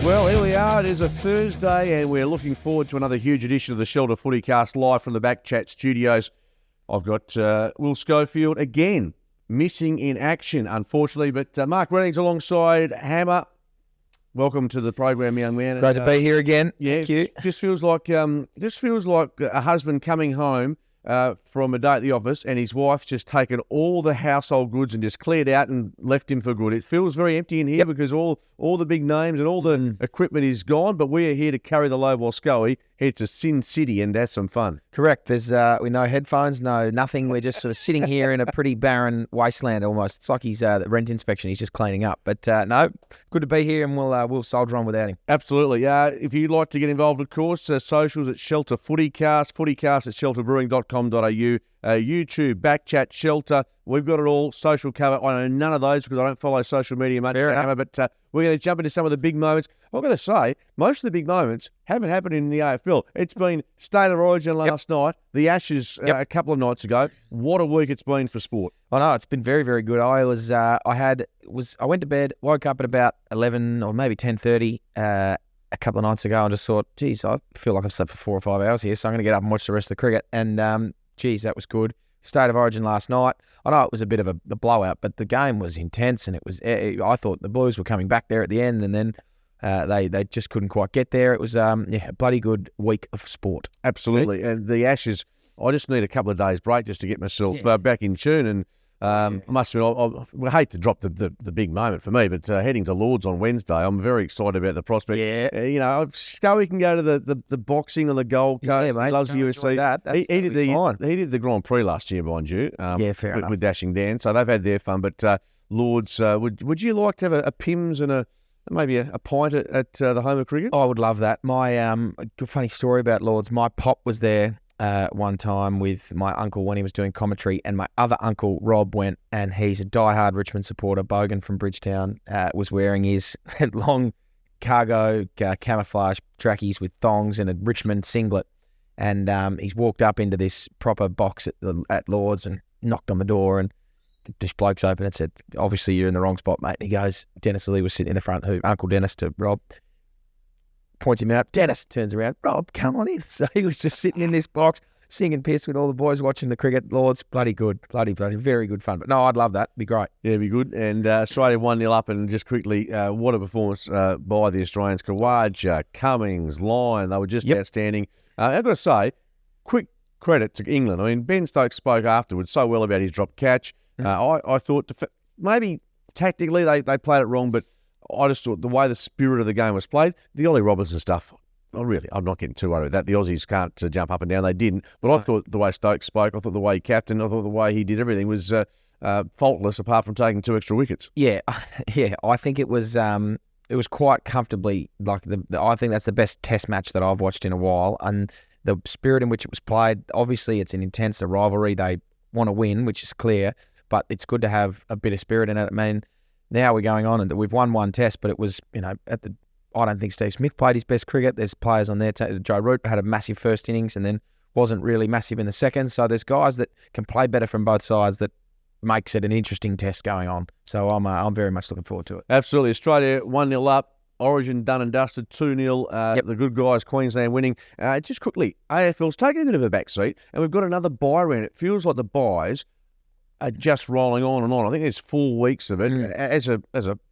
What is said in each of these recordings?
Well, here we are. It is a Thursday, and we're looking forward to another huge edition of the Shelter FootyCast live from the BackChat Studios. I've got Will Schofield again, missing in action, unfortunately, but Mark Reddings alongside Hammer. Welcome to the program, young man. Great to be here again. Yeah, Thank you. Just feels like a husband coming home from a day at the office, and his wife's just taken all the household goods and just cleared out and left him for good. It feels very empty in here because all the big names and all the equipment is gone, but we are here to carry the load while Scully heads to Sin City and have some fun. Correct. There's no headphones, no nothing. We're just sort of sitting here in a pretty barren wasteland almost. It's like he's the rent inspection. He's just cleaning up. But no, good to be here, and we'll soldier on without him. Absolutely. If you'd like to get involved, of course, socials at Shelter FootyCast, FootyCast at shelterbrewing.com.au, YouTube, BackChat, Shelter. We've got it all, social cover. I know none of those because I don't follow social media much, but we're going to jump into some of the big moments. I've got to say, most of the big moments haven't happened in the AFL. It's been State of Origin last night, the Ashes a couple of nights ago. What a week it's been for sport. I know, it's been very, very good. I went to bed, woke up at about 11 or maybe 10:30 a couple of nights ago and just thought, geez, I feel like I've slept for 4 or 5 hours here, so I'm going to get up and watch the rest of the cricket. And, geez, that was good. State of Origin last night. I know it was a bit of a blowout, but the game was intense, and I thought the Blues were coming back there at the end, and then they just couldn't quite get there. It was a bloody good week of sport. Absolutely. And the Ashes, I just need a couple of days break just to get myself back in tune. And I must admit, I hate to drop the big moment for me, but heading to Lords on Wednesday, I'm very excited about the prospect. Yeah. Scully can go to the boxing on the Gold Coast. Yeah, mate. He loves the UFC. He did the Grand Prix last year, mind you. Fair enough. With Dashing Dan, so they've had their fun. But Lords, would you like to have a Pims and maybe a pint at the home of cricket? I would love that. My funny story about Lords. My pop was there one time with my uncle when he was doing commentary, and my other uncle Rob went, and he's a diehard Richmond supporter. Bogan from Bridgetown was wearing his long cargo camouflage trackies with thongs and a Richmond singlet, and he's walked up into this proper box at Lords and knocked on the door, and this bloke's open and said, "Obviously you're in the wrong spot, mate." And he goes, Dennis Lee was sitting in the front, Uncle Dennis to Rob, points him out. Dennis turns around, "Rob, come on in." So he was just sitting in this box, singing piss with all the boys watching the cricket. Lords, bloody good. Bloody, very good fun. But no, I'd love that. It'd be great. Yeah, it'd be good. And Australia 1-0 up, and just quickly, what a performance by the Australians. Kawaja, Cummings, Lyon, they were just outstanding. I've got to say, quick credit to England. I mean, Ben Stokes spoke afterwards so well about his drop catch. I thought maybe tactically they played it wrong, but I just thought the way the spirit of the game was played, the Ollie Robinson stuff, I'm not getting too worried with that. The Aussies can't jump up and down. They didn't. But I thought the way Stokes spoke, I thought the way he captained, I thought the way he did everything was faultless apart from taking 2 extra wickets. Yeah. I think it was quite comfortably, like I think that's the best test match that I've watched in a while. And the spirit in which it was played, obviously it's an intense rivalry. They want to win, which is clear. But it's good to have a bit of spirit in it. I mean, now we're going on and we've won one test, but it was, I don't think Steve Smith played his best cricket. There's players on there. Joe Root had a massive first innings and then wasn't really massive in the second. So there's guys that can play better from both sides that makes it an interesting test going on. So I'm very much looking forward to it. Absolutely. Australia 1-0 up. Origin done and dusted, 2-0. The good guys, Queensland winning. Just quickly, AFL's taking a bit of a backseat, and we've got another bye round. It feels like the byes are just rolling on and on. I think there's 4 weeks of it. As a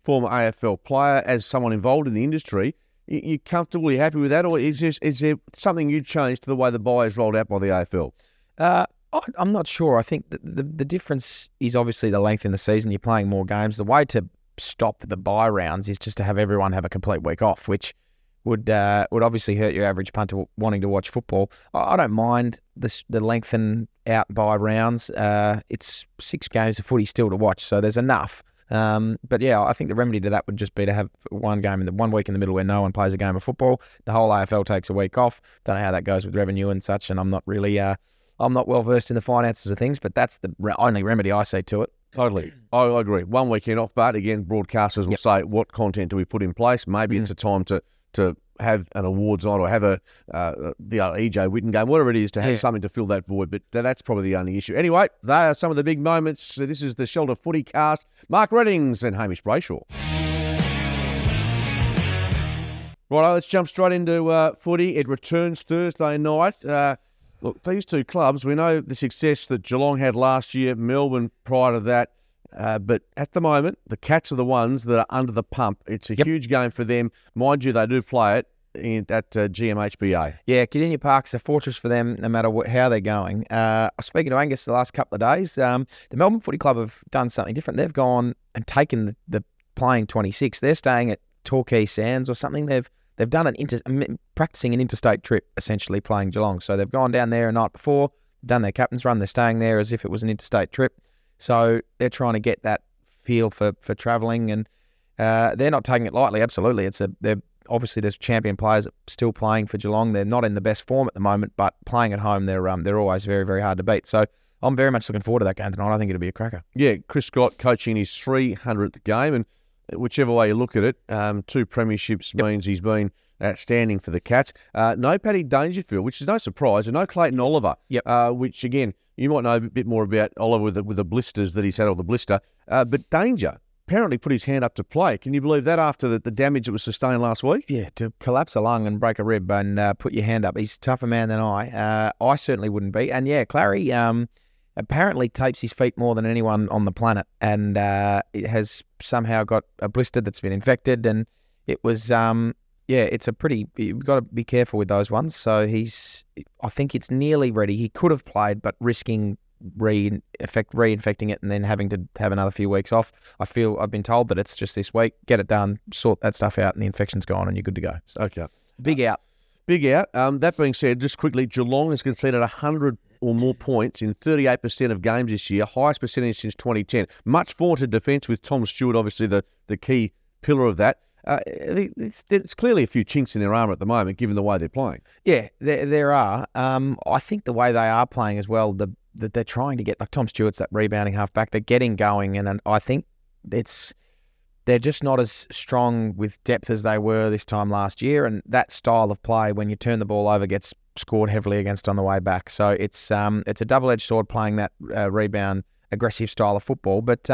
former AFL player, as someone involved in the industry, you comfortably happy with that, or is there something you'd change to the way the bye is rolled out by the AFL? I'm not sure. I think the difference is obviously the length in the season. You're playing more games. The way to stop the bye rounds is just to have everyone have a complete week off, which would obviously hurt your average punter wanting to watch football. I don't mind the lengthen out bye rounds. It's 6 games of footy still to watch, so there's enough. But yeah, I think the remedy to that would just be to have one week in the middle where no one plays a game of football. The whole AFL takes a week off. Don't know how that goes with revenue and such, and I'm not really I'm not well versed in the finances of things, but that's the only remedy I see to it. Totally. I agree. 1 weekend off, but again, broadcasters will say, what content do we put in place? Maybe it's a time to have an awards night or have the EJ Witten game, whatever it is, to have something to fill that void. But that's probably the only issue. Anyway, they are some of the big moments. This is the Shelter FootyCast. Mark Reddings and Hamish Brayshaw. Right, let's jump straight into footy. It returns Thursday night. Look, these two clubs, we know the success that Geelong had last year, Melbourne prior to that. But at the moment, the Cats are the ones that are under the pump. It's a huge game for them. Mind you, they do play it at GMHBA. Yeah, Kardinia Park's a fortress for them no matter how they're going. Speaking to Angus the last couple of days, the Melbourne Footy Club have done something different. They've gone and taken the playing 26. They're staying at Torquay Sands or something. They've done practicing an interstate trip, essentially playing Geelong. So they've gone down there a night before, done their captain's run. They're staying there as if it was an interstate trip. So they're trying to get that feel for travelling, and they're not taking it lightly. Absolutely, obviously there's champion players still playing for Geelong. They're not in the best form at the moment, but playing at home, they're always very, very hard to beat. So I'm very much looking forward to that game tonight. I think it'll be a cracker. Yeah, Chris Scott coaching his 300th game, and whichever way you look at it, 2 premierships means he's been outstanding for the Cats. No Paddy Dangerfield, which is no surprise, and no Clayton Oliver, which, again, you might know a bit more about Oliver with the blisters that he's had, or the blister. But Danger apparently put his hand up to play. Can you believe that after the damage that was sustained last week? Yeah, to collapse a lung and break a rib and put your hand up. He's a tougher man than I. I certainly wouldn't be. And, yeah, Clary apparently tapes his feet more than anyone on the planet, and it has somehow got a blister that's been infected, and it was it's a pretty, you've got to be careful with those ones. So I think it's nearly ready. He could have played, but risking reinfecting it and then having to have another few weeks off. I've been told that it's just this week. Get it done, sort that stuff out, and the infection's gone, and you're good to go. So, okay. Big out. Big out. That being said, just quickly, Geelong has conceded 100 or more points in 38% of games this year, highest percentage since 2010. Much vaunted defence with Tom Stewart, obviously the key pillar of that. There's clearly a few chinks in their armour at the moment, given the way they're playing. Yeah, there are. I think the way they are playing as well, that they're trying to get, like Tom Stewart's that rebounding halfback, they're getting going, and I think they're just not as strong with depth as they were this time last year, and that style of play, when you turn the ball over, gets scored heavily against on the way back. So it's a double-edged sword playing that rebound, aggressive style of football. But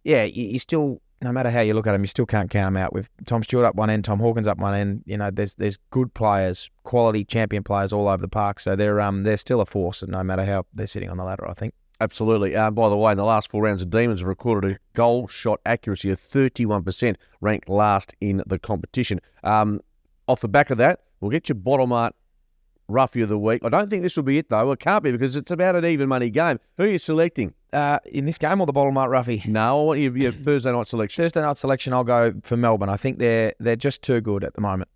you still, no matter how you look at them, you still can't count them out. With Tom Stewart up one end, Tom Hawkins up one end, there's good players, quality champion players all over the park. So they're still a force, no matter how they're sitting on the ladder, I think. Absolutely. By the way, in the last 4 rounds, the Demons have recorded a goal shot accuracy of 31%, ranked last in the competition. Off the back of that, we'll get your bottom art roughie of the week. I don't think this will be it, though. It can't be, because it's about an even money game. Who are you selecting? In this game, or the bottom art roughie? No, I want your Thursday night selection. Thursday night selection, I'll go for Melbourne. I think they're just too good at the moment.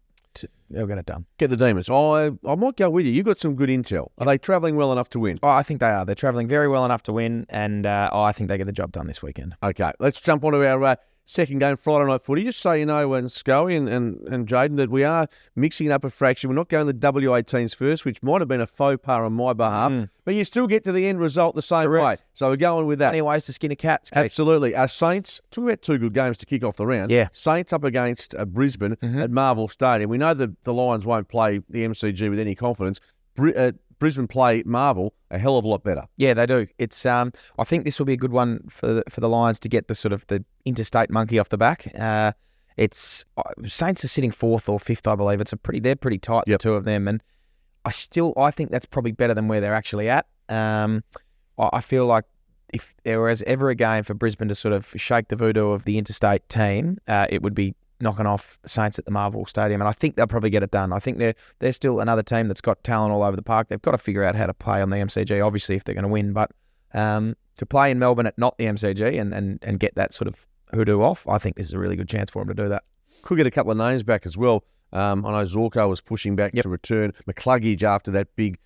They'll get it done. Get the Demons. I might go with you. You've got some good intel. Are they travelling well enough to win? Oh, I think they are. They're travelling very well enough to win, and I think they get the job done this weekend. Okay, let's jump on to our second game, Friday night footy. Just so you know, and Scully and Jaden, that we are mixing it up a fraction. We're not going the W18s first, which might have been a faux pas on my behalf, but you still get to the end result the same way. So we're going with that. Plenty of ways to skin a cat. Absolutely. Our Saints, talk about 2 good games to kick off the round. Yeah. Saints up against Brisbane at Marvel Stadium. We know that the Lions won't play the MCG with any confidence. Brisbane play Marvel a hell of a lot better. Yeah, they do. It's I think this will be a good one for the Lions to get the sort of the interstate monkey off the back. It's Saints are sitting 4th or 5th, I believe. They're pretty tight, the two of them, and I think that's probably better than where they're actually at. I feel like if there was ever a game for Brisbane to sort of shake the voodoo of the interstate team, it would be knocking off the Saints at the Marvel Stadium, and I think they'll probably get it done. I think they're still another team that's got talent all over the park. They've got to figure out how to play on the MCG, obviously, if they're going to win, but to play in Melbourne at not the MCG and get that sort of hoodoo off, I think this is a really good chance for them to do that. Could get a couple of names back as well. I know Zorko was pushing back to return. McCluggage after that big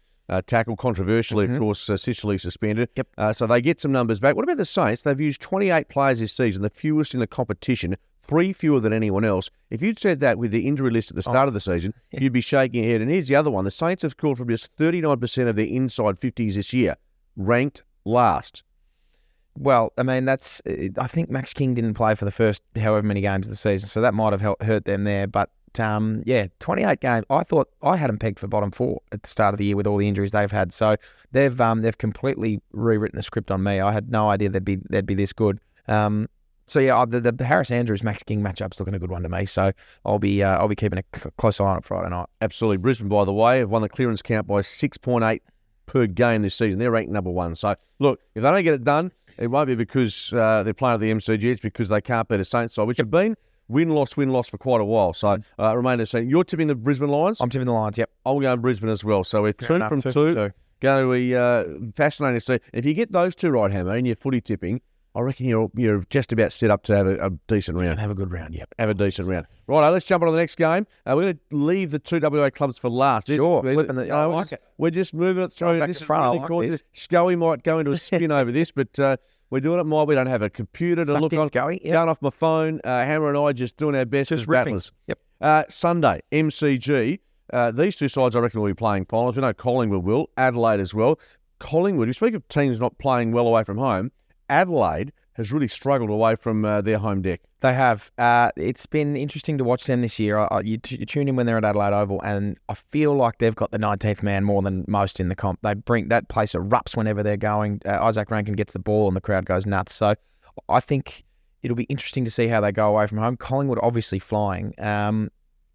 tackle, controversially, of course, Sicily suspended. So they get some numbers back. What about the Saints? They've used 28 players this season, the fewest in the competition, 3 fewer than anyone else. If you'd said that with the injury list at the start of the season, you'd be shaking your head. And here's the other one. The Saints have scored from just 39% of their inside 50s this year, ranked last. Well, I mean, I think Max King didn't play for the first however many games of the season, so that might have hurt them there. But 28 games. I thought I had them pegged for bottom 4 at the start of the year with all the injuries they've had. So they've completely rewritten the script on me. I had no idea they'd be this good. So yeah, the Harris Andrews Max King matchup's looking a good one to me. So I'll be keeping a close eye on it Friday night. Absolutely. Brisbane, by the way, have won the clearance count by 6.8 per game this season. They're ranked number 1. So look, if they don't get it done, it won't be because they're playing at the MCG. It's because they can't beat a Saints side, which have been win-loss for quite a while. So remain to see. You're tipping the Brisbane Lions? I'm tipping the Lions, yep. I'm going Brisbane as well. So we're 2 from 2. Going to be fascinating to see. If you get those two right, Hammer, in your footy tipping, I reckon you're just about set up to have a decent round. Have a good round, yep. Have a decent round. Right, let's jump on to the next game. We're going to leave the 2 WA clubs for last. Sure. We're just moving it through. This is really cool. Scully might go into a spin over this, but we're doing it more. We don't have a computer to look on. Going off my phone. Hammer and I just doing our best as battlers. Yep. Sunday, MCG. These two sides, I reckon, will be playing finals. We know Collingwood will. Adelaide as well. Collingwood, we speak of teams not playing well away from home. Adelaide has really struggled away from their home deck. They have. It's been interesting to watch them this year. You tune in when they're at Adelaide Oval, and I feel like they've got the 19th man more than most in the comp. They bring that place erupts whenever they're going. Isaac Rankin gets the ball, and the crowd goes nuts. So I think it'll be interesting to see how they go away from home. Collingwood obviously flying.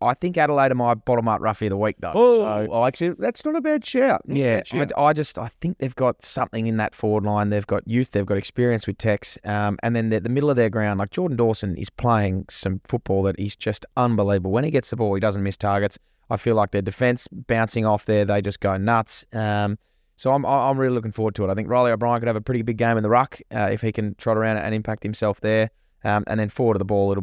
I think Adelaide are my bottom up roughie of the week, though. Oh, actually, that's not a bad shout. Yeah, I think they've got something in that forward line. They've got youth, they've got experience with Tex, and then the middle of their ground, like Jordan Dawson is playing some football that is just unbelievable. When he gets the ball, he doesn't miss targets. I feel like their defence bouncing off there, they just go nuts. So I'm really looking forward to it. I think Riley O'Brien could have a pretty big game in the ruck if he can trot around and impact himself there. And then forward of the ball,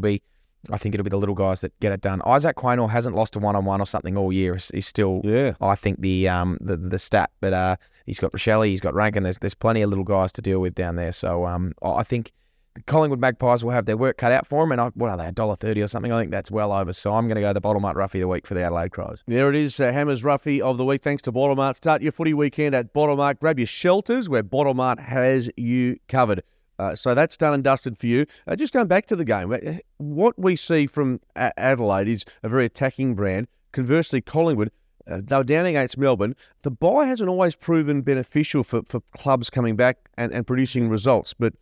I think it'll be the little guys that get it done. Isaac Quaynor hasn't lost a one-on-one or something all year. He's still, I think, the stat. But he's got Rochelle, he's got Rankin. There's plenty of little guys to deal with down there. So I think the Collingwood Magpies will have their work cut out for them. And what are they, $1.30 or something? I think that's well over. So I'm going to go the Bottle-Mart Roughie of the week for the Adelaide Crows. There it is, Hammer's Roughie of the week. Thanks to Bottle-Mart. Start your footy weekend at Bottle-Mart. Grab your shelters where Bottle-Mart has you covered. So that's done and dusted for you. Just going back to the game, what we see from Adelaide is a very attacking brand. Conversely, Collingwood, they were down against Melbourne. The bye hasn't always proven beneficial for clubs coming back and producing results. But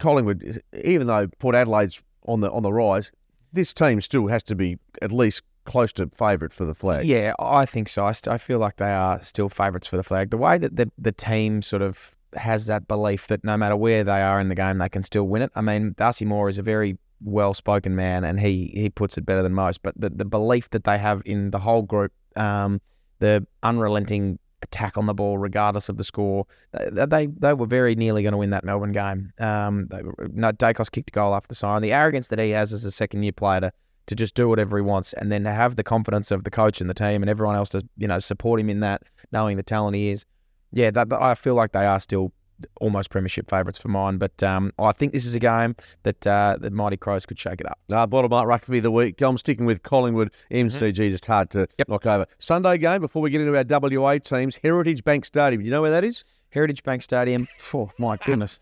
Collingwood, even though Port Adelaide's on the rise, this team still has to be at least close to favourite for the flag. Yeah, I think so. I feel like they are still favourites for the flag. The way that the team sort of has that belief that no matter where they are in the game, they can still win it. I mean, Darcy Moore is a very well-spoken man, and he puts it better than most. But the belief that they have in the whole group, the unrelenting attack on the ball, regardless of the score, they were very nearly going to win that Melbourne game. Dacos kicked a goal after the siren. The arrogance that he has as a second-year player to just do whatever he wants, and then to have the confidence of the coach and the team and everyone else to support him in that, knowing the talent he is. Yeah, I feel like they are still almost premiership favourites for mine, but I think this is a game that the Mighty Crows could shake it up. Bottle-Mart Rugby of the week. I'm sticking with Collingwood. MCG just hard to knock over. Sunday game, before we get into our WA teams, Heritage Bank Stadium. You know where that is? Heritage Bank Stadium. Oh, my goodness.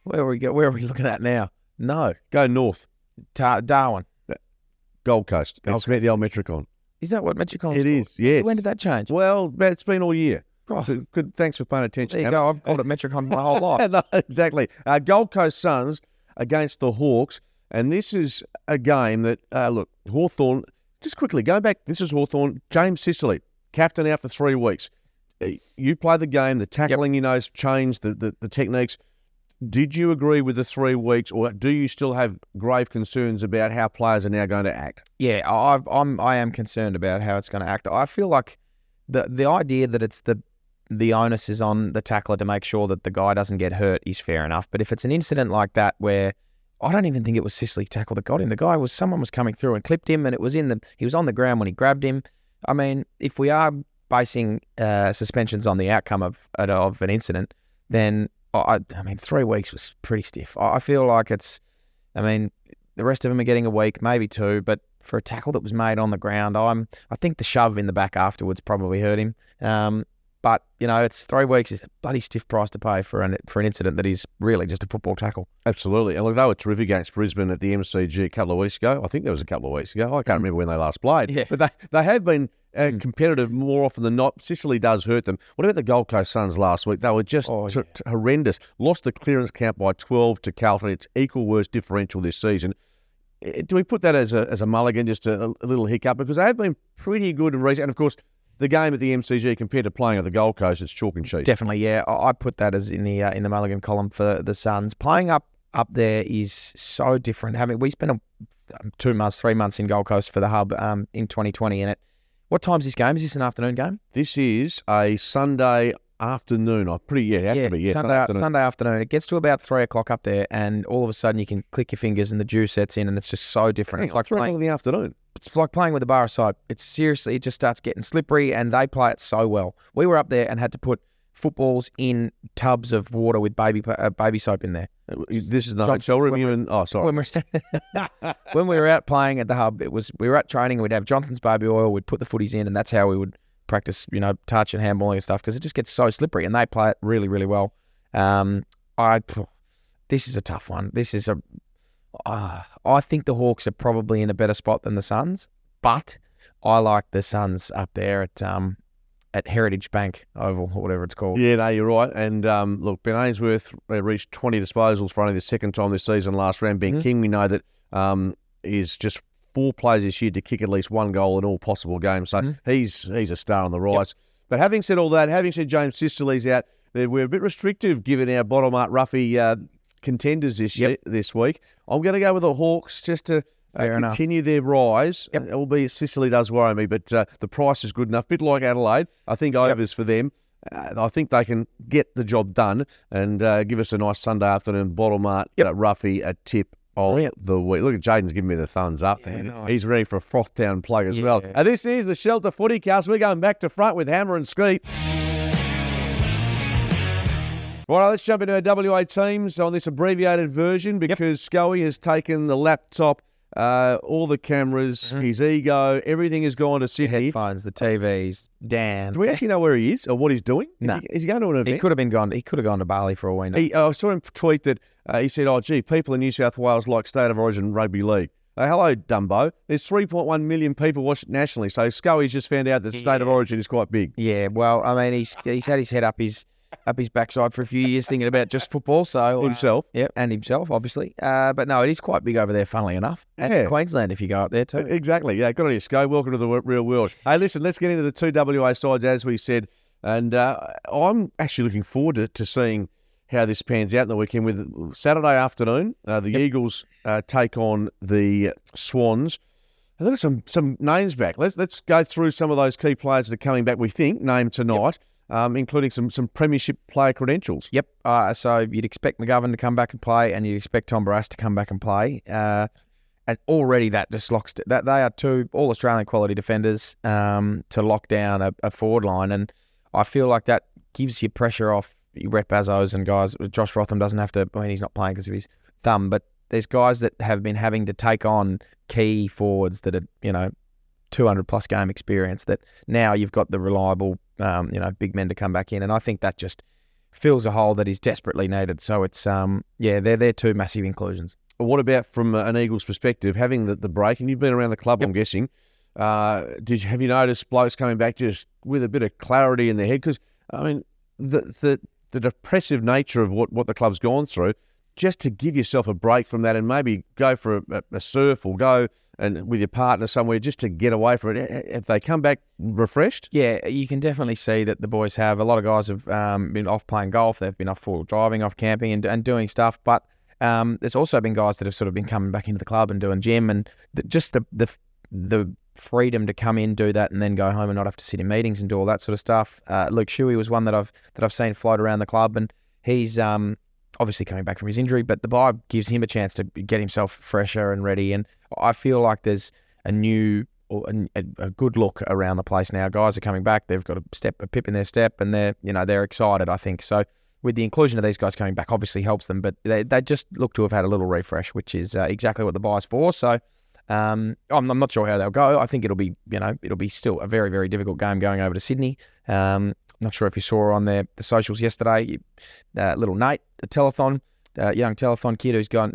Where are we looking at now? No. Go north. Darwin. Gold Coast. It's the old Metricon. Is that what Metricon is? It is, yes. When did that change? Well, it's been all year. Oh, good. Thanks for paying attention. There you go. I've called it Metricon my whole life. No, exactly. Gold Coast Suns against the Hawks. And this is a game that, look, Hawthorn, just quickly, go back. This is Hawthorn. James Sicily, captain out for 3 weeks. You play the game. The tackling, has changed, the techniques. Did you agree with the 3 weeks, or do you still have grave concerns about how players are now going to act? Yeah, I am concerned about how it's going to act. I feel like the idea that it's the onus is on the tackler to make sure that the guy doesn't get hurt is fair enough. But if it's an incident like that where I don't even think it was Sicily tackle that got him, someone was coming through and clipped him, and he was on the ground when he grabbed him. I mean, if we are basing suspensions on the outcome of an incident, then I mean 3 weeks was pretty stiff. I feel like the rest of them are getting a week, maybe 2, but for a tackle that was made on the ground, I think the shove in the back afterwards probably hurt him. But, it's 3 weeks. It's a bloody stiff price to pay for an incident that is really just a football tackle. Absolutely. And look, they were terrific against Brisbane at the MCG a couple of weeks ago. I think that was a couple of weeks ago. I can't remember when they last played. Yeah. But they have been competitive more often than not. Sicily does hurt them. What about the Gold Coast Suns last week? They were just horrendous. Lost the clearance count by 12 to Carlton. It's equal worst differential this season. Do we put that as a mulligan, just a little hiccup? Because they have been pretty good in recent. And, of course, the game at the MCG compared to playing at the Gold Coast, it's chalk and cheese. Definitely, yeah. I put that as in the mulligan column for the Suns. Playing up there is so different. We spent 3 months in Gold Coast for the hub in 2020. And what time's this game? Is this an afternoon game? This is a Sunday afternoon. It'd have to be, yeah. Sunday afternoon. It gets to about 3 o'clock up there, and all of a sudden you can click your fingers and the dew sets in, and it's just so different. It's like 3 o'clock in the afternoon. It's like playing with a bar of soap. It just starts getting slippery, and they play it so well. We were up there and had to put footballs in tubs of water with baby soap in there. This is the hotel room. Sorry. When we were out playing at the hub, we were at training. We'd have Johnson's baby oil. We'd put the footies in, and that's how we would practice, touch and handballing and stuff, because it just gets so slippery, and they play it really, really well. This is a tough one. I think the Hawks are probably in a better spot than the Suns, but I like the Suns up there at Heritage Bank Oval, or whatever it's called. Yeah, no, you're right. And look, Ben Ainsworth reached 20 disposals for only the second time this season last round. Ben King, we know that is just 4 players this year to kick at least 1 goal in all possible games. So he's a star on the rise. Yep. But having said all that, having said James Sicily's out, we're a bit restrictive given our bottom art roughy contenders this week. I'm going to go with the Hawks just to continue their rise. Yep. Albeit Sicily does worry me, but the price is good enough. Bit like Adelaide. I think overs for them. I think they can get the job done and give us a nice Sunday afternoon bottom art roughy a tip of the week. Look at Jaden's giving me the thumbs up. Yeah, nice. He's ready for a froth down plug as well. And this is the Shelter FootyCast. We're going back to front with Hammer and Skeet. Right, let's jump into our WA teams on this abbreviated version because Scully has taken the laptop, all the cameras, his ego, everything has gone to Sydney. The headphones, the TVs, Dan. Do we actually know where he is or what he's doing? No. Is he going to an event? He could have gone to Bali for all we know. I saw him tweet that he said, people in New South Wales like State of Origin Rugby League. Hello, Dumbo. There's 3.1 million people watching nationally, so Scully's just found out that State of Origin is quite big. Yeah, well, I mean, he's had his head up his backside for a few years thinking about just football. So himself. And himself, obviously. But no, it is quite big over there, funnily enough. And Queensland, if you go up there too. Exactly. Yeah, good on you, Sco. Welcome to the real world. Hey, listen, let's get into the 2 WA sides, as we said. And I'm actually looking forward to seeing how this pans out in the weekend. With Saturday afternoon, the Eagles take on the Swans. And there are some names back. Let's go through some of those key players that are coming back, we think, named tonight. Including some premiership player credentials. Yep. So you'd expect McGovern to come back and play, and you'd expect Tom Barrass to come back and play. And already that just locks that they are 2 all-Australian quality defenders to lock down a forward line. And I feel like that gives you pressure off your Rhett Bazos and guys. Josh Rotham doesn't have to. I mean, he's not playing because of his thumb, but there's guys that have been having to take on key forwards that are 200+ game experience. That now you've got the reliable. Big men to come back in, and I think that just fills a hole that is desperately needed. So it's they're 2 massive inclusions. What about from an Eagles perspective, having the break, and you've been around the club, I'm guessing. Have you noticed blokes coming back just with a bit of clarity in their head? Because I mean, the depressive nature of what the club's gone through, just to give yourself a break from that and maybe go for a surf or go and with your partner somewhere just to get away from it. Have they come back refreshed? Yeah, you can definitely see that the boys have. A lot of guys have been off playing golf. They've been off full driving, off camping and doing stuff. But there's also been guys that have sort of been coming back into the club and doing gym, and just the freedom to come in, do that, and then go home and not have to sit in meetings and do all that sort of stuff. Luke Shuey was one that I've seen float around the club, and he's obviously coming back from his injury, but the bye gives him a chance to get himself fresher and ready. And I feel like there's a good look around the place now. Guys are coming back. They've got a pip in their step, and they're excited, I think. So with the inclusion of these guys coming back, obviously helps them, but they just look to have had a little refresh, which is exactly what the bye's for. So I'm not sure how they'll go. I think it'll be still a very, very difficult game going over to Sydney. not sure if you saw on the socials yesterday, little Nate, a telethon, young telethon kid who's gone.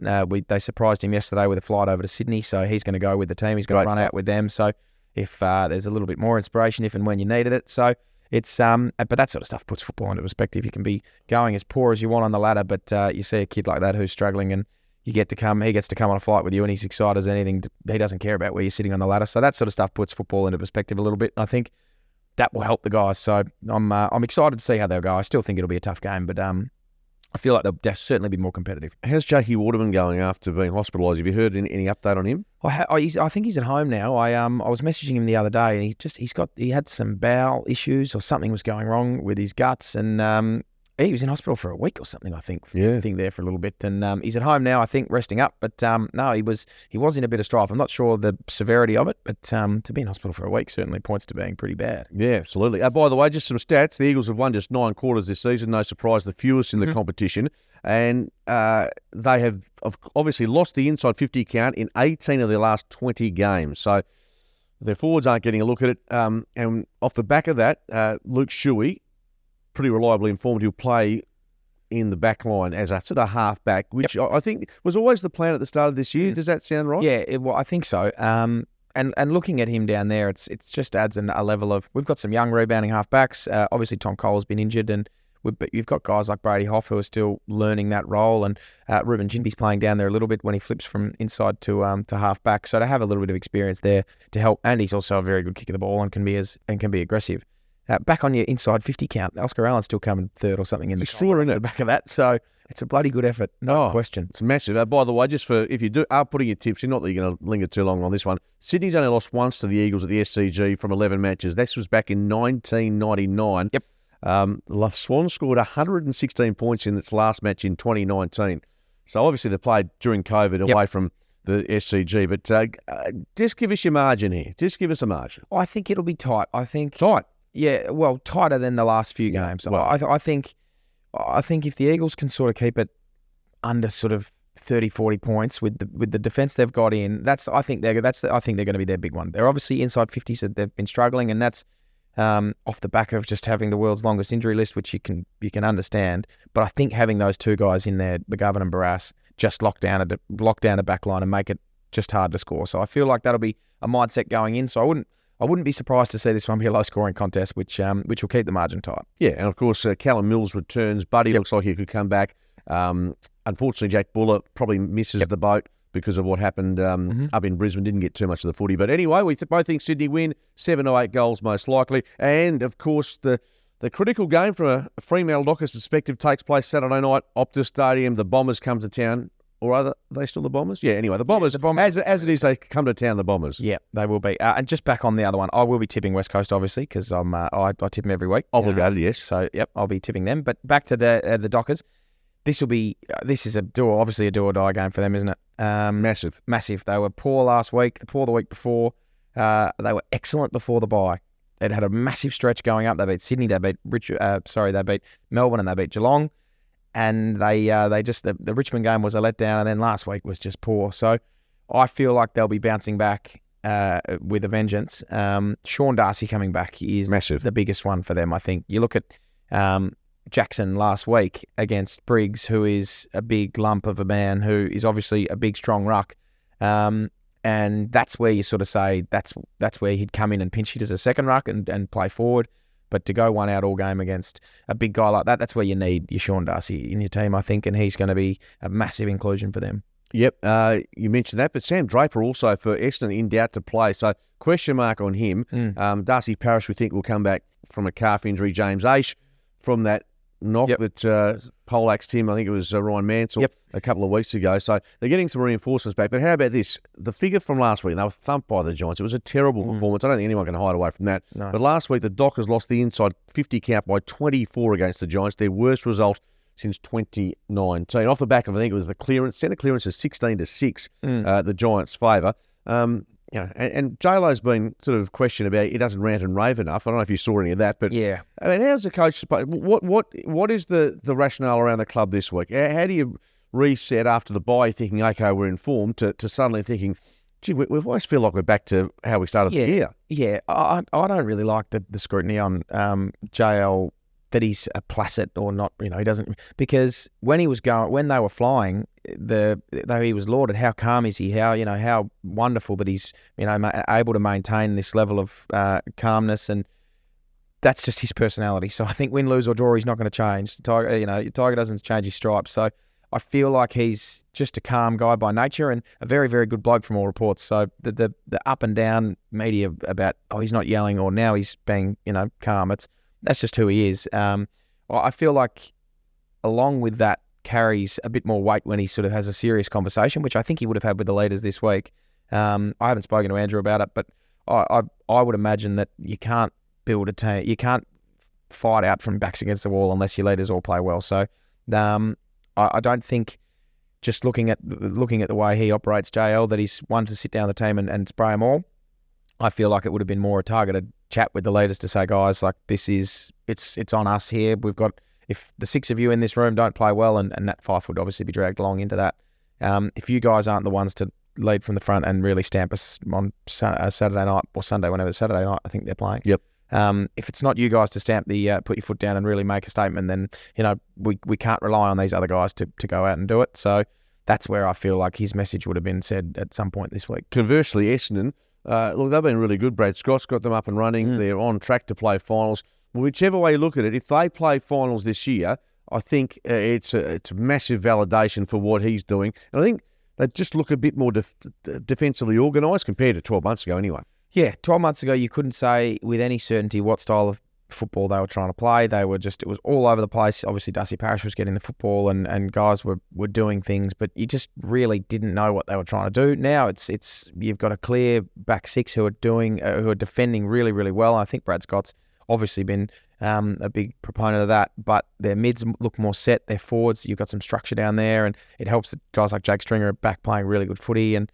They surprised him yesterday with a flight over to Sydney, so he's going to go with the team. He's going to run out with them. So if there's a little bit more inspiration, if and when you needed it, so it's but that sort of stuff puts football into perspective. You can be going as poor as you want on the ladder, but you see a kid like that who's struggling, and he gets to come on a flight with you, and he's excited as anything. He doesn't care about where you're sitting on the ladder. So that sort of stuff puts football into perspective a little bit. And I think that will help the guys. So I'm excited to see how they'll go. I still think it'll be a tough game, but I feel like they'll certainly be more competitive. How's Jakey Waterman going after being hospitalised? Have you heard any update on him? I think he's at home now. I was messaging him the other day, and he had some bowel issues or something was going wrong with his guts, and he was in hospital for a week or something. I think there for a little bit, and he's at home now. I think resting up, but no, he was in a bit of strife. I'm not sure the severity of it, but to be in hospital for a week certainly points to being pretty bad. Yeah, absolutely. By the way, just some stats: the Eagles have won just 9 quarters this season. No surprise, the fewest in the competition, and they have obviously lost the inside 50 count in 18 of their last 20 games. So their forwards aren't getting a look at it. And off the back of that, Luke Shuey, pretty reliably informed, he'll play in the back line as a sort of half-back, which I think was always the plan at the start of this year. Does that sound right? Yeah, well, I think so. And looking at him down there, it's just adds a level of... We've got some young rebounding half-backs. Obviously, Tom Cole's been injured, but you've got guys like Brady Hoff who are still learning that role, and Ruben Jinby's playing down there a little bit when he flips from inside to half-back. So to have a little bit of experience there to help, and he's also a very good kick of the ball and can be aggressive. Back on your inside 50 count, Oscar Allen's still coming third or something in the back of that. So it's a bloody good effort, no question. It's massive. By the way, just for if you are putting your tips in, not that you're going to linger too long on this one, Sydney's only lost once to the Eagles at the SCG from 11 matches. This was back in 1999. Yep. The Swans scored 116 points in its last match in 2019. So obviously they played during COVID away from the SCG. But just give us your margin here. Just give us a margin. I think it'll be tight. Tight? Yeah, well, tighter than the last few games. Well, I think if the Eagles can sort of keep it under sort of 30, 40 points with the defence they've got in, I think they're going to be their big one. They're obviously inside 50, so they've been struggling, and that's off the back of just having the world's longest injury list, which you can understand. But I think having those two guys in there, McGovern and Barras, just lock down a back line and make it just hard to score. So I feel like that'll be a mindset going in. So I wouldn't be surprised to see this one be a low-scoring contest, which will keep the margin tight. Yeah, and of course, Callum Mills returns. Buddy looks like he could come back. Unfortunately, Jack Buller probably misses the boat because of what happened up in Brisbane. Didn't get too much of the footy. But anyway, we both think Sydney win, 7 or 8 goals most likely. And, of course, the critical game from a Fremantle Dockers perspective takes place Saturday night, Optus Stadium. The Bombers come to town. Or are they still the Bombers? Yeah, anyway, the Bombers, as it is, they come to town, the Bombers. Yeah, they will be. And just back on the other one, I will be tipping West Coast, obviously, because I tip them every week. Obligated, yes. So, yep, I'll be tipping them. But back to the Dockers, this is obviously a do or die game for them, isn't it? Massive. They were poor last week, poor the week before. They were excellent before the bye. They'd had a massive stretch going up. They beat Sydney, they beat Melbourne, and they beat Geelong. And the Richmond game was a letdown, and then last week was just poor. So I feel like they'll be bouncing back with a vengeance. Sean Darcy coming back is massive, the biggest one for them, I think. You look at Jackson last week against Briggs, who is a big lump of a man, who is obviously a big, strong ruck. And that's where you sort of say that's where he'd come in and pinch hit as a second ruck and play forward. But to go one out all game against a big guy like that's where you need your Sean Darcy in your team, I think, and he's going to be a massive inclusion for them. Yep, you mentioned that, but Sam Draper also for Essendon in doubt to play, so question mark on him. Darcy Parish, we think, will come back from a calf injury. James Aish from that knock that poleaxed him, I think it was Ryan Mansell a couple of weeks ago. So they're getting some reinforcements back. But how about this? The figure from last week, they were thumped by the Giants. It was a terrible performance. I don't think anyone can hide away from that. No. But last week, the Dockers lost the inside 50 count by 24 against the Giants, their worst result since 2019. Off the back of, I think it was the clearance, centre clearance is 16-6, the Giants' favour. And J-Lo's been sort of questioned about he doesn't rant and rave enough. I don't know if you saw any of that, but yeah. I mean, how's the coach supposed? What is the rationale around the club this week? How do you reset after the bye, thinking okay we're informed, to suddenly thinking gee, we always feel like we're back to how we started the year. Yeah, I don't really like the scrutiny on JL, that he's a placid or not. He doesn't, because when they were flying, though he was lauded. How calm is he? How wonderful that he's able to maintain this level of calmness, and that's just his personality. So I think win, lose or draw, he's not going to change. Tiger doesn't change his stripes. So I feel like he's just a calm guy by nature and a very, very good bloke from all reports. So the up and down media about, he's not yelling or now he's being, calm. That's just who he is. I feel like along with that carries a bit more weight when he sort of has a serious conversation, which I think he would have had with the leaders this week. I haven't spoken to Andrew about it, but I would imagine that you can't build a team. You can't fight out from backs against the wall unless your leaders all play well. So I don't think, just looking at the way he operates, JL, that he's one to sit down the team and spray them all. I feel like it would have been more a targeted chat with the leaders to say, guys, like it's on us here. We've got, if the 6 of you in this room don't play well, and Nat Fyfe would obviously be dragged along into that. If you guys aren't the ones to lead from the front and really stamp us on Saturday night or Sunday, whenever it's Saturday night, I think they're playing. Yep. If it's not you guys to stamp the put your foot down and really make a statement, then we can't rely on these other guys to go out and do it. So that's where I feel like his message would have been said at some point this week. Conversely, Essendon, look, they've been really good. Brad Scott's got them up and running. They're on track to play finals. Whichever way you look at it, if they play finals this year, I think it's a massive validation for what he's doing. And I think they just look a bit more defensively organised compared to 12 months ago anyway. Yeah, 12 months ago, you couldn't say with any certainty what style of football they were trying to play. It was all over the place. Obviously, Darcy Parish was getting the football and guys were doing things, but you just really didn't know what they were trying to do. Now it's you've got a clear back six who are defending really, really well. I think Brad Scott's obviously been a big proponent of that, but their mids look more set. Their forwards, you've got some structure down there, and it helps that guys like Jake Stringer are back playing really good footy, and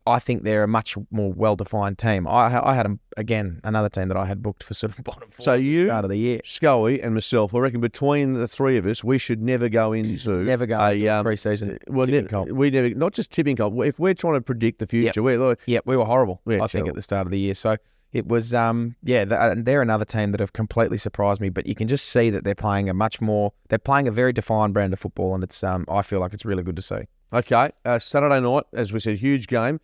I think they're a much more well-defined team. I had them, again, another team that I had booked for sort of bottom four at the start of the year. Scully and myself, I reckon between the three of us, we should never go into a pre-season tipping comp. We never, not just tipping comp. If we're trying to predict the future, we were horrible, I think, terrible at the start of the year. So it was, and they're another team that have completely surprised me, but you can just see that they're playing a very defined brand of football, and it's I feel like it's really good to see. Okay, Saturday night, as we said, huge game.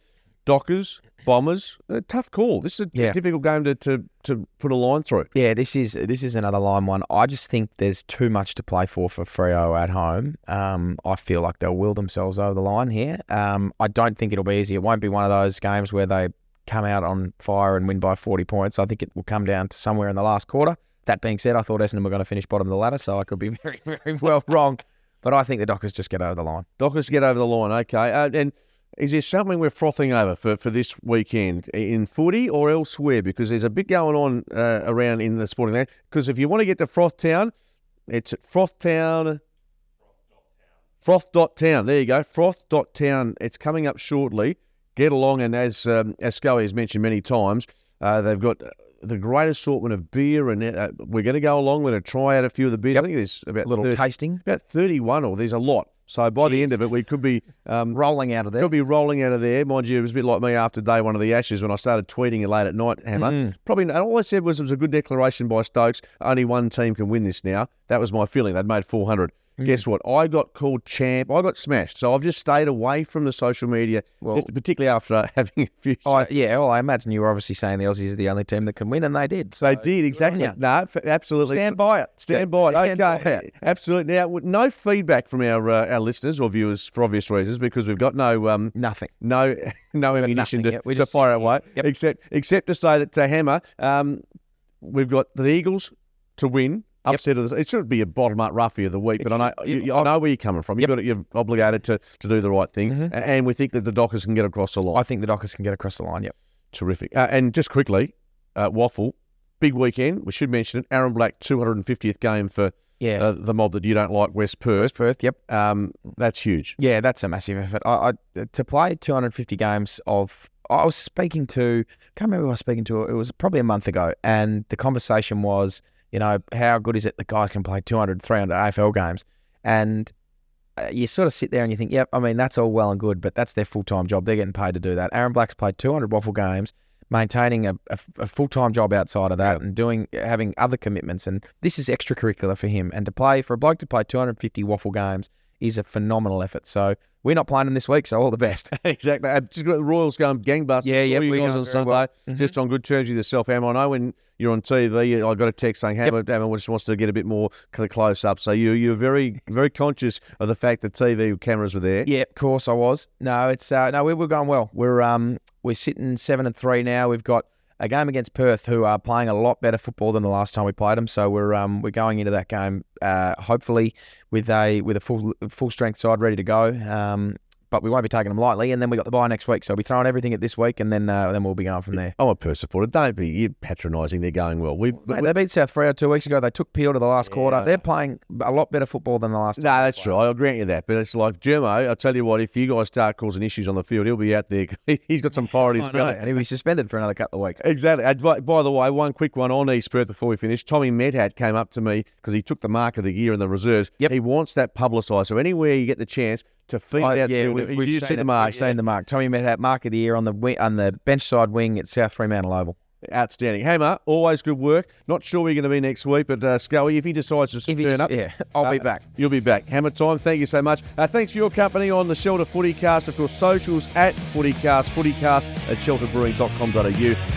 Dockers, Bombers, a tough call. This is a difficult game to put a line through. Yeah, this is another line one. I just think there's too much to play for Freo at home. I feel like they'll will themselves over the line here. I don't think it'll be easy. It won't be one of those games where they come out on fire and win by 40 points. I think it will come down to somewhere in the last quarter. That being said, I thought Essendon were going to finish bottom of the ladder, so I could be very, very well wrong. But I think the Dockers just get over the line. Dockers get over the line, okay. And is there something we're frothing over for this weekend in footy or elsewhere? Because there's a bit going on around in the sporting land. Because if you want to get to Frothtown, it's at Frothtown. Froth.town. There you go. Froth.town. It's coming up shortly. Get along, and as Scully has mentioned many times, they've got the great assortment of beer, and we're going to go along. We're going to try out a few of the beers. Yep. I think there's about tasting. About 31, or there's a lot. So by the end of it, we could be rolling out of there. Could be rolling out of there. Mind you, it was a bit like me after day one of the Ashes when I started tweeting it late at night, Hammer. Mm-hmm. Probably all I said was it was a good declaration by Stokes. Only one team can win this now. That was my feeling. They'd made 400. Guess what? I got called champ. I got smashed. So I've just stayed away from the social media, particularly after having a few shows. I imagine you were obviously saying the Aussies are the only team that can win, and they did. So they did, exactly. No, absolutely. Stand by it. Stand by it. Absolutely. Now, no feedback from our listeners or viewers for obvious reasons, because we've got no nothing. No ammunition to fire away. Yep. Except to say that to Hammer, we've got the Eagles to win. Upset of this. It should be a bottom-up roughie of the week, but I know where you're coming from. You're obligated to do the right thing, and we think that the Dockers can get across the line. I think the Dockers can get across the line, yep. Terrific. And just quickly, Waffle, big weekend. We should mention it. Aaron Black, 250th game for the mob that you don't like, West Perth. Yep. That's huge. Yeah, that's a massive effort. To play 250 games of... I was speaking to... I can't remember who I was speaking to. It was probably a month ago, and the conversation was... how good is it that guys can play 200, 300 AFL games? And you sort of sit there and you think, yep, I mean, that's all well and good, but that's their full-time job. They're getting paid to do that. Aaron Black's played 200 waffle games, maintaining a full-time job outside of that and having other commitments. And this is extracurricular for him. And for a bloke to play 250 waffle games is a phenomenal effort. So we're not playing them this week, so all the best. Exactly. I've just got the Royals going gangbusters. Yeah, you guys on Sunday. Well. Just on good terms with yourself, Ham. I know when you're on TV, I got a text saying Hammer just wants to get a bit more close up. So you're very, very conscious of the fact that TV cameras were there. Yeah, of course I was. No, it's we're going well. We're sitting 7-3 now. We've got a game against Perth, who are playing a lot better football than the last time we played them. So we're going into that game hopefully with a full strength side ready to go. But we won't be taking them lightly, and then we got the bye next week. So we'll be throwing everything at this week, and then we'll be going from there. I'm a Perth supporter. Don't be patronising. They're going well. They beat South Freo 2 weeks ago. They took Peel to the last quarter. They're playing a lot better football than the last time. No, that's true. I'll grant you that. But it's like, Germo, I'll tell you what, if you guys start causing issues on the field, he'll be out there. He's got some fire in his belly. And he'll be suspended for another couple of weeks. Exactly. By the way, one quick one on East Perth before we finish. Tommy Medhat came up to me because he took the mark of the year in the reserves. Yep. He wants that publicised. So anywhere you get the chance to feed out to we've seen the mark. We've seen the mark. Tommy Medhat, mark of the year on the bench side wing at South Fremantle Oval. Outstanding. Hammer, always good work. Not sure where you're going to be next week, but Scully, if he decides to turn up, I'll be back. You'll be back. Hammer time. Thank you so much. Thanks for your company on the Shelter FootyCast. Of course, socials at FootyCast, FootyCast at shelterbrewing.com.au,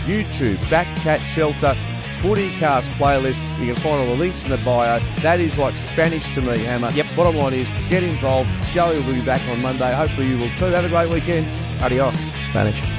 YouTube, BackChat Shelter, FootyCast playlist. You can find all the links in the bio. That is like Spanish to me, Hammer. Yep. Bottom line is, get involved. Scully will be back on Monday. Hopefully you will too. Have a great weekend. Adios, Spanish.